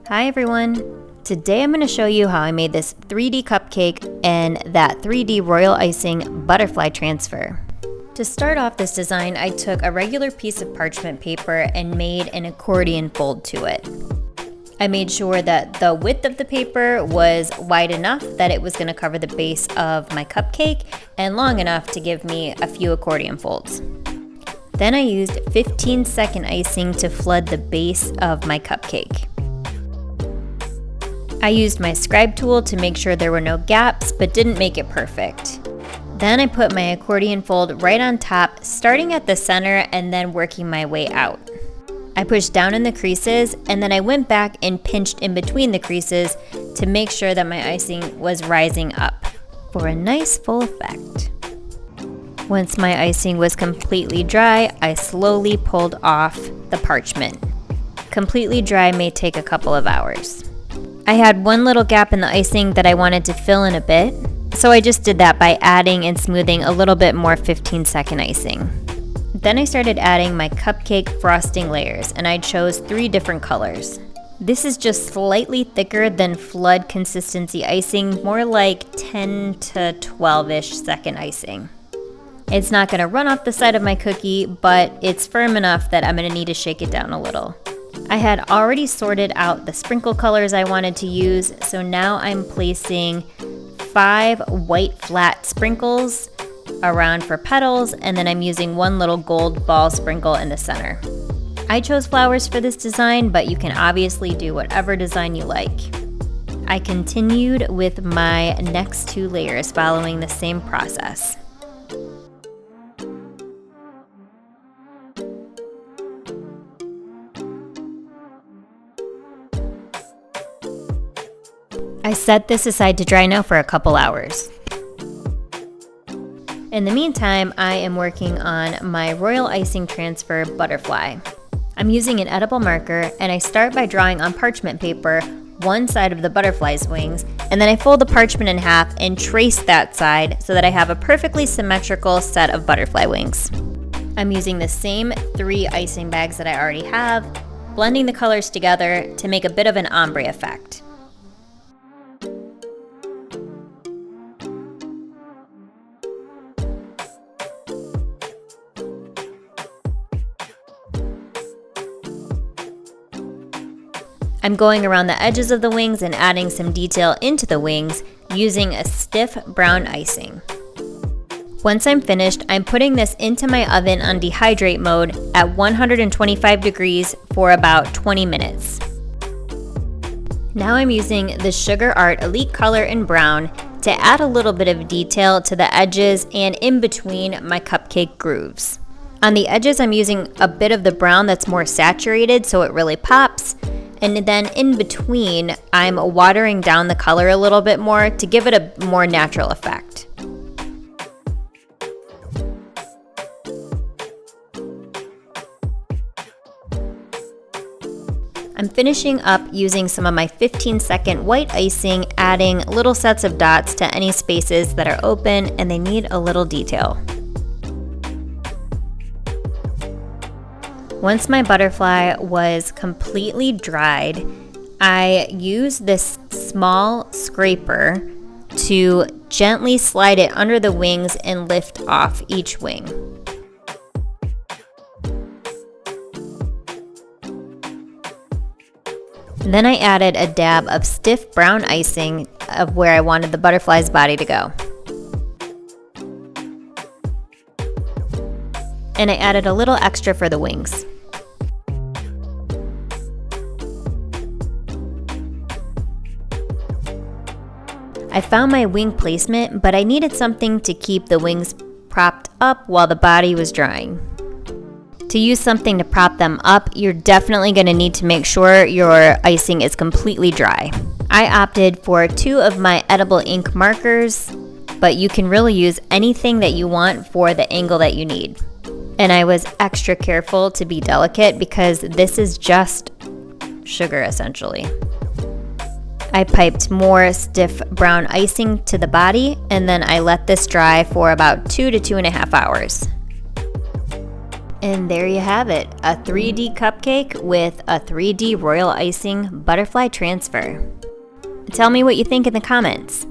Hi everyone! Today I'm going to show you how I made this 3D cupcake and that 3D royal icing butterfly transfer. To start off this design, I took a regular piece of parchment paper and made an accordion fold to it. I made sure that the width of the paper was wide enough that it was going to cover the base of my cupcake and long enough to give me a few accordion folds. Then I used 15-second icing to flood the base of my cupcake. I used my scribe tool to make sure there were no gaps, but didn't make it perfect. Then I put my accordion fold right on top, starting at the center and then working my way out. I pushed down in the creases and then I went back and pinched in between the creases to make sure that my icing was rising up for a nice full effect. Once my icing was completely dry, I slowly pulled off the parchment. Completely dry may take a couple of hours. I had one little gap in the icing that I wanted to fill in a bit, so I just did that by adding and smoothing a little bit more 15-second icing. Then I started adding my cupcake frosting layers, and I chose 3 different colors. This is just slightly thicker than flood consistency icing, more like 10 to 12-ish second icing. It's not going to run off the side of my cookie, but it's firm enough that I'm going to need to shake it down a little. I had already sorted out the sprinkle colors I wanted to use, so now I'm placing 5 white flat sprinkles around for petals, and then I'm using 1 little gold ball sprinkle in the center. I chose flowers for this design, but you can obviously do whatever design you like. I continued with my next 2 layers following the same process. I set this aside to dry now for a couple hours. In the meantime, I am working on my royal icing transfer butterfly. I'm using an edible marker, and I start by drawing on parchment paper one side of the butterfly's wings, and then I fold the parchment in half and trace that side so that I have a perfectly symmetrical set of butterfly wings. I'm using the same 3 icing bags that I already have, blending the colors together to make a bit of an ombre effect. I'm going around the edges of the wings and adding some detail into the wings using a stiff brown icing. Once I'm finished, I'm putting this into my oven on dehydrate mode at 125 degrees for about 20 minutes. Now I'm using the Sugar Art Elite Color in Brown to add a little bit of detail to the edges and in between my cupcake grooves. On the edges, I'm using a bit of the brown that's more saturated so it really pops. And then in between, I'm watering down the color a little bit more to give it a more natural effect. I'm finishing up using some of my 15-second white icing, adding little sets of dots to any spaces that are open and they need a little detail. Once my butterfly was completely dried, I used this small scraper to gently slide it under the wings and lift off each wing. Then I added a dab of stiff brown icing of where I wanted the butterfly's body to go. And I added a little extra for the wings. I found my wing placement, but I needed something to keep the wings propped up while the body was drying. To use something to prop them up, you're definitely going to need to make sure your icing is completely dry. I opted for 2 of my edible ink markers, but you can really use anything that you want for the angle that you need. And I was extra careful to be delicate because this is just sugar essentially. I piped more stiff brown icing to the body, and then I let this dry for about 2 to 2.5 hours. And there you have it, a 3D cupcake with a 3D royal icing butterfly transfer. Tell me what you think in the comments.